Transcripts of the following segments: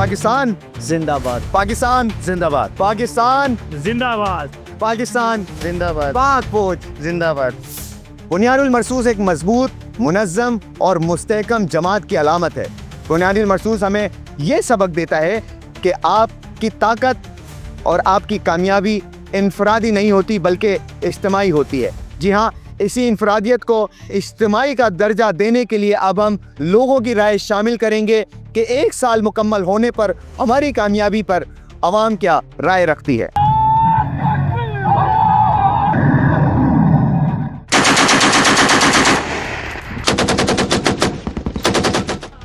पाकिस्तान जिंदाबाद, पाकिस्तान जिंदाबाद, पाकिस्तान जिंदाबाद, पाकिस्तान जिंदाबाद, पाक फौज जिंदाबाद। बुनियादुल मरसूस एक मजबूत, मुनज़्ज़म और मुस्तहकम जमात की अलामत है। बुनियादुल मरसूस हमें ये सबक देता है कि आपकी ताकत और आपकी कामयाबी इनफरादी नहीं होती बल्कि इज्तिमाई होती है। जी हाँ, इसी इनफरादियत को इज्तिमाई का दर्जा देने के लिए अब हम लोगों की राय शामिल करेंगे कि 1 साल मुकम्मल होने पर हमारी कामयाबी पर आवाम क्या राय रखती है।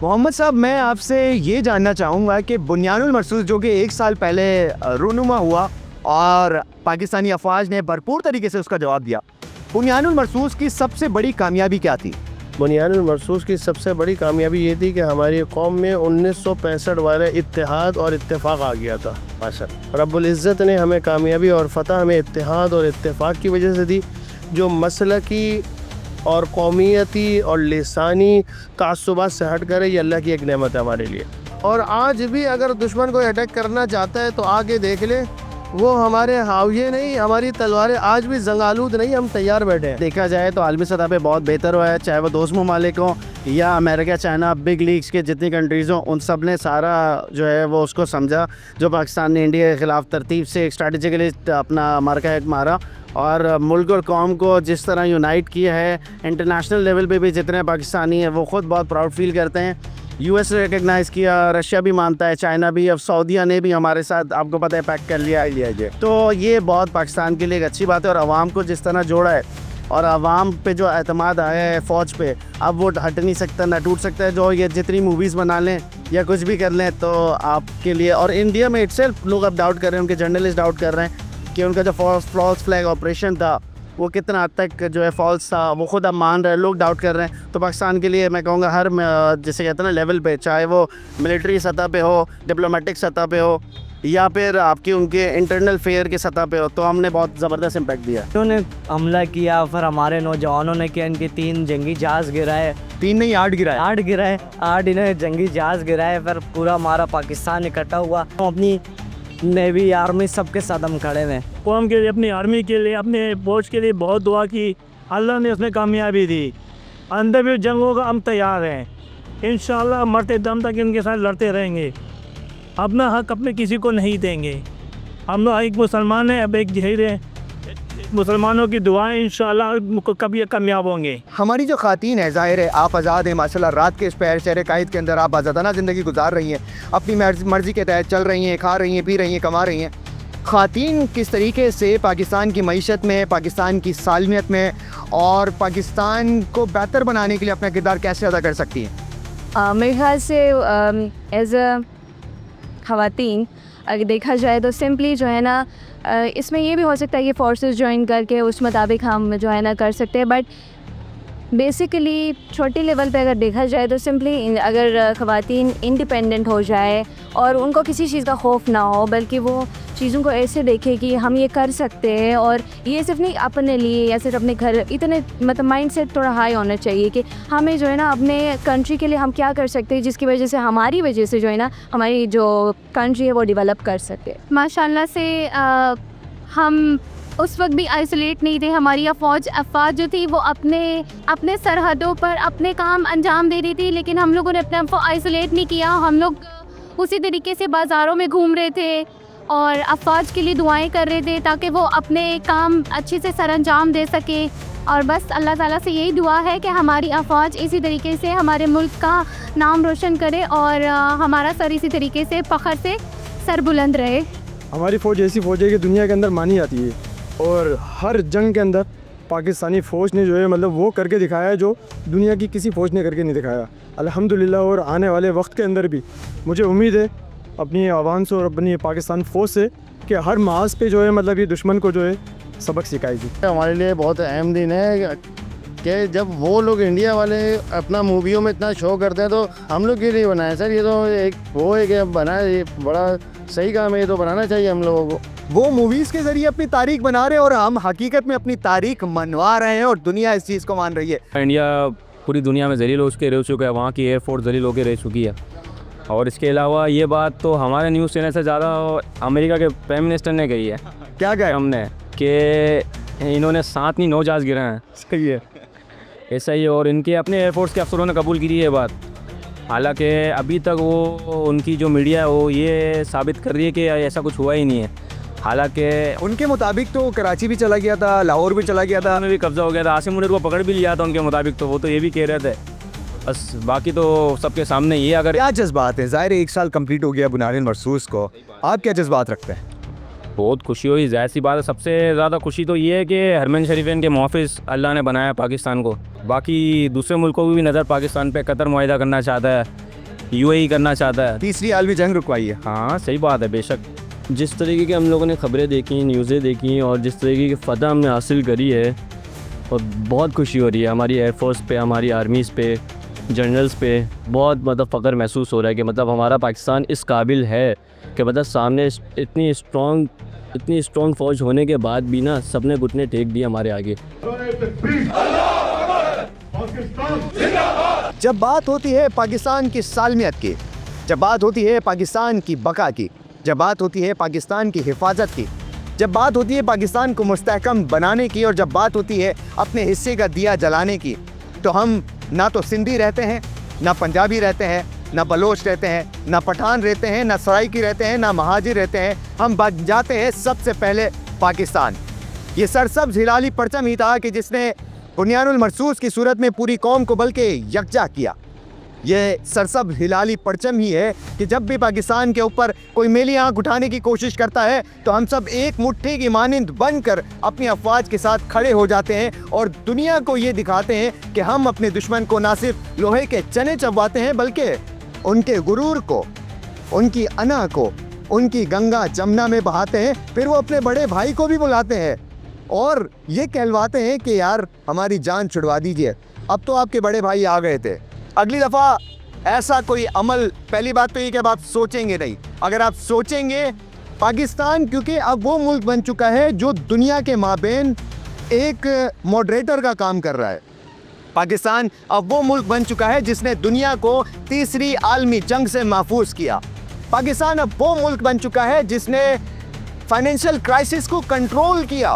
मोहम्मद साहब, मैं आपसे ये जानना चाहूँगा कि बुनियादुल मरसूस जो कि 1 साल पहले रूनुमा हुआ और पाकिस्तानी अफवाज ने भरपूर तरीके से उसका जवाब दिया, बुनियादुल मरसूस की सबसे बड़ी कामयाबी क्या थी? बुनियादुल मरसूस की सबसे बड़ी कामयाबी ये थी कि हमारी कौम में 1965 वाले इत्तेहाद और इत्तेफाक आ गया था। माशा रब्बुल इज़्ज़त ने हमें कामयाबी और फ़तह हमें इत्तेहाद और इत्तेफाक की वजह से दी, जो मसलकी और कौमियती और लिसानी तासुबात से हट कर ये अल्लाह की एक नेमत है हमारे लिए। और आज भी अगर दुश्मन को अटैक करना चाहता है तो आगे देख ले, वो हमारे हाविये नहीं, हमारी तलवारें आज भी जंगालूद नहीं, हम तैयार बैठे हैं। देखा जाए तो आलमी सतह पे बहुत बेहतर हुआ है, चाहे वो दोस्त ममालिक हों या अमेरिका, चाइना, बिग लीग्स के जितनी कंट्रीज़ हों, उन सब ने सारा जो है वो उसको समझा जो पाकिस्तान ने इंडिया के ख़िलाफ़ तरतीब से स्ट्रेटजिकली अपना मार्का एक मारा और मुल्क और कौम को जिस तरह यूनाइट किया है। इंटरनेशनल लेवल पे भी जितने पाकिस्तानी हैं वो ख़ुद बहुत प्राउड फील करते हैं। यूएस ने रिकग्नाइज़ किया, रशिया भी मानता है, चाइना भी, अब सऊदीया ने भी हमारे साथ आपको पता है पैक कर लिया है। तो ये बहुत पाकिस्तान के लिए एक अच्छी बात है और आवाम को जिस तरह जोड़ा है और आवाम पे जो एतमाद आया है फ़ौज पे, अब वो हट नहीं सकता, ना टूट सकता है। जो ये जितनी मूवीज़ बना लें या कुछ भी कर लें तो आपके लिए, और इंडिया में इटसेल्फ लोग अब डाउट कर रहे हैं, उनके जर्नलिस्ट डाउट कर रहे हैं कि उनका जो फॉल्स फ्लैग ऑपरेशन था वो कितना हद तक जो है फॉल्स था, वो ख़ुद अब मान रहे हैं, लोग डाउट कर रहे हैं। तो पाकिस्तान के लिए मैं कहूँगा हर जैसे कहते हैं ना लेवल पे, चाहे वो मिलिट्री सतह पे हो, डिप्लोमेटिक सतह पे हो या फिर आपकी उनके इंटरनल फेयर की सतह पे हो, तो हमने बहुत ज़बरदस्त इम्पैक्ट दिया। उन्होंने हमला किया, फिर हमारे नौजवानों ने किया, इनके 3 जंगी जहाज़ गिराए, 3 नहीं 8 गिरा है। 8 गिराए, 8 इन्हें जंगी जहाज़ गिराए, फिर पूरा हमारा पाकिस्तान इकट्ठा हुआ। हम अपनी नेवी आर्मी सबके साथ हम खड़े हुए। कौम के लिए, अपनी आर्मी के लिए, अपने फौज के लिए बहुत दुआ की, अल्लाह ने उसमें कामयाबी दी। अंदर भी जंग होगा, हम तैयार हैं, इंशाअल्लाह मरते दम तक इनके साथ लड़ते रहेंगे। अपना हक अपने किसी को नहीं देंगे। हम लोग एक मुसलमान हैं, अब एक जहीर है, मुसलमानों की दुआएं इंशाअल्लाह कभी कामयाब होंगे। हमारी जो ख़ातीन है, ज़ाहिर है आप आज़ाद हैं माशाल्लाह, रात के इस पैर शहर कायद के अंदर आप आज़ादाना ज़िंदगी गुजार रही हैं, अपनी मर्ज़ी के तहत चल रही हैं, खा रही हैं, पी रही हैं, कमा रही हैं। ख़ातीन किस तरीके से पाकिस्तान की मईशत में, पाकिस्तान की सालमियत में और पाकिस्तान को बेहतर बनाने के लिए अपना किरदार कैसे अदा कर सकती हैं? मेरे ख्याल से एज़ अ ख़वातीन अगर देखा जाए तो सिंपली जो है ना, इसमें ये भी हो सकता है कि फोर्सेस ज्वाइन करके उस मुताबिक हम जो है ना कर सकते हैं, बट बेसिकली छोटी लेवल पे अगर देखा जाए तो सिंपली अगर ख़वातीन इंडिपेंडेंट हो जाए और उनको किसी चीज़ का खौफ ना हो, बल्कि वो चीज़ों को ऐसे देखे कि हम ये कर सकते हैं, और ये सिर्फ नहीं अपने लिए या सिर्फ अपने घर, इतने मतलब माइंड सेट थोड़ा हाई होना चाहिए कि हमें जो है ना अपने कंट्री के लिए हम क्या कर सकते हैं, जिसकी वजह से हमारी वजह से जो है ना हमारी जो कंट्री है वो डेवलप कर सके। माशाल्लाह से हम उस वक्त भी आइसोलेट नहीं थे। हमारी अफवाज जो थी वो अपने सरहदों पर अपने काम अंजाम दे रही थी, लेकिन हम लोगों ने अपने आप को आइसोलेट नहीं किया। हम लोग उसी तरीके से बाज़ारों में घूम रहे थे और अफवाज के लिए दुआएं कर रहे थे ताकि वो अपने काम अच्छे से सरअंजाम दे सके। और बस अल्लाह ताला से यही दुआ है कि हमारी अफवाज इसी तरीके से हमारे मुल्क का नाम रोशन करे और हमारा सर इसी तरीके से फ़ख्र से सर बुलंद रहे। हमारी फ़ौज ऐसी फ़ौज है कि दुनिया के अंदर मानी जाती है और हर जंग के अंदर पाकिस्तानी फ़ौज ने जो है मतलब वो करके दिखाया है जो दुनिया की किसी फ़ौज ने करके नहीं दिखाया, अल्हम्दुलिल्लाह। और आने वाले वक्त के अंदर भी मुझे उम्मीद है अपनी आवाम से और अपनी पाकिस्तान फ़ौज से कि हर मास पे जो है मतलब ये दुश्मन को जो है सबक सिखाएगी। हमारे लिए बहुत अहम दिन है कि जब वो लोग इंडिया वाले अपना मूवियों में इतना शो करते हैं तो हम लोग के लिए बनाया सर, ये तो एक वो है कि बना, ये बड़ा सही काम है, ये तो बनाना चाहिए हम लोगों को। वो मूवीज़ के ज़रिए अपनी तारीख बना रहे हैं और हम हकीकत में अपनी तारीख मनवा रहे हैं और दुनिया इस चीज़ को मान रही है। इंडिया पूरी दुनिया में जलील हो चुका है, वहाँ की एयरफोर्स जलील होकर रह चुकी है। और इसके अलावा ये बात तो हमारे न्यूज़ चैनल से ज़्यादा अमेरिका के प्राइम मिनिस्टर ने कही है क्या कहे? हमने कि इन्होंने 7 नहीं 9 जहाज़ गिरे हैं। सही है। ऐसा ही है, और इनके अपने एयरफोर्स के अफसरों ने कबूल की ये बात। हालांकि अभी तक वो उनकी जो मीडिया है वो ये साबित कर रही है कि ऐसा कुछ हुआ ही नहीं है। हालांकि उनके मुताबिक तो कराची भी चला गया था, लाहौर भी चला गया था, में भी कब्जा हो गया था, आसिम मुनीर को पकड़ भी लिया था उनके मुताबिक, तो वो तो ये भी कह रहे थे। बस बाकी तो सबके सामने ये अगर क्या जज्बात हैं? ज़ाहिर है 1 साल कंप्लीट हो गया बुनियादिन मरसूस को, आप क्या जज्बात रखते हैं? बहुत खुशी हुई, जाहिर सी बात है। सबसे ज़्यादा खुशी तो ये है कि हरमैन शरीफैन के मुहाफ़िज़ अल्लाह ने बनाया पाकिस्तान को। बाकी दूसरे मुल्कों की भी नज़र पाकिस्तान पे, कतर मुआहिदा करना चाहता है, UAE करना चाहता है। तीसरी आलमी जंग रुकवाई है। हाँ सही बात है, बेशक। जिस तरीके की हम लोगों ने ख़बरें देखी, न्यूज़ें देखी और जिस तरीके की फ़तह हमने हासिल करी है, और बहुत खुशी हो रही है हमारी एयरफोर्स पे, हमारी आर्मीज़ पे, जनरल्स पे। बहुत मतलब फ़ख्र महसूस हो रहा है कि मतलब हमारा पाकिस्तान इस काबिल है कि मतलब सामने इतनी स्ट्रॉन्ग फ़ौज होने के बाद भी ना सबने घुटने टेक दिए हमारे आगे। जब बात होती है पाकिस्तान की सालमियत की, जब बात होती है पाकिस्तान की बका की, जब बात होती है पाकिस्तान की हिफाजत की, जब बात होती है पाकिस्तान को मुस्तहकम बनाने की, और जब बात होती है अपने हिस्से का दिया जलाने की, तो हम ना तो सिंधी रहते हैं, ना पंजाबी रहते हैं, ना बलोच रहते हैं, ना पठान रहते हैं, ना सराइकी रहते हैं, ना महाजिर रहते हैं। हम बच जाते हैं सबसे पहले पाकिस्तान। ये सरसब्ज़ हिलाली परचम ही था कि जिसने बुनियानुल मरसूस की सूरत में पूरी कौम को बल्कि यकजा किया। ये सरसब्ज़ हिलाली परचम ही है कि जब भी पाकिस्तान के ऊपर कोई मेली आंख उठाने की कोशिश करता है तो हम सब एक मुट्ठी की मानिंद बनकर अपनी अफवाज के साथ खड़े हो जाते हैं और दुनिया को ये दिखाते हैं कि हम अपने दुश्मन को ना सिर्फ लोहे के चने चबवाते हैं बल्कि उनके गुरूर को, उनकी अना को, उनकी गंगा जमुना में बहाते हैं। फिर वो अपने बड़े भाई को भी बुलाते हैं और ये कहलवाते हैं कि यार हमारी जान छुड़वा दीजिए। अब तो आपके बड़े भाई आ गए थे, अगली दफ़ा ऐसा कोई अमल, पहली बात तो ये कि अब आप सोचेंगे नहीं। अगर आप सोचेंगे, पाकिस्तान क्योंकि अब वो मुल्क बन चुका है जो दुनिया के माबेन एक मॉडरेटर का काम कर रहा है। पाकिस्तान अब वो मुल्क बन चुका है जिसने दुनिया को तीसरी आलमी जंग से महफूज किया। पाकिस्तान अब वो मुल्क बन चुका है जिसने फाइनेंशियल क्राइसिस को कंट्रोल किया।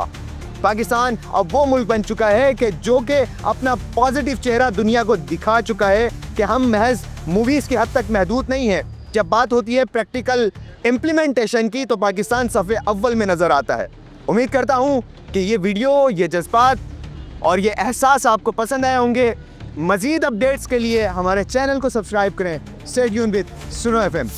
पाकिस्तान अब वो मुल्क बन चुका है कि जो कि अपना पॉजिटिव चेहरा दुनिया को दिखा चुका है कि हम महज मूवीज़ की हद तक महदूद नहीं है। जब बात होती है प्रैक्टिकल इम्प्लीमेंटेशन की तो पाकिस्तान सफ़े अव्वल में नज़र आता है। उम्मीद करता हूँ कि ये वीडियो, ये जज्बात और ये एहसास आपको पसंद आए होंगे। मज़ीद अपडेट्स के लिए हमारे चैनल को सब्सक्राइब करें। स्टे ट्यून्ड विद सुनो FM।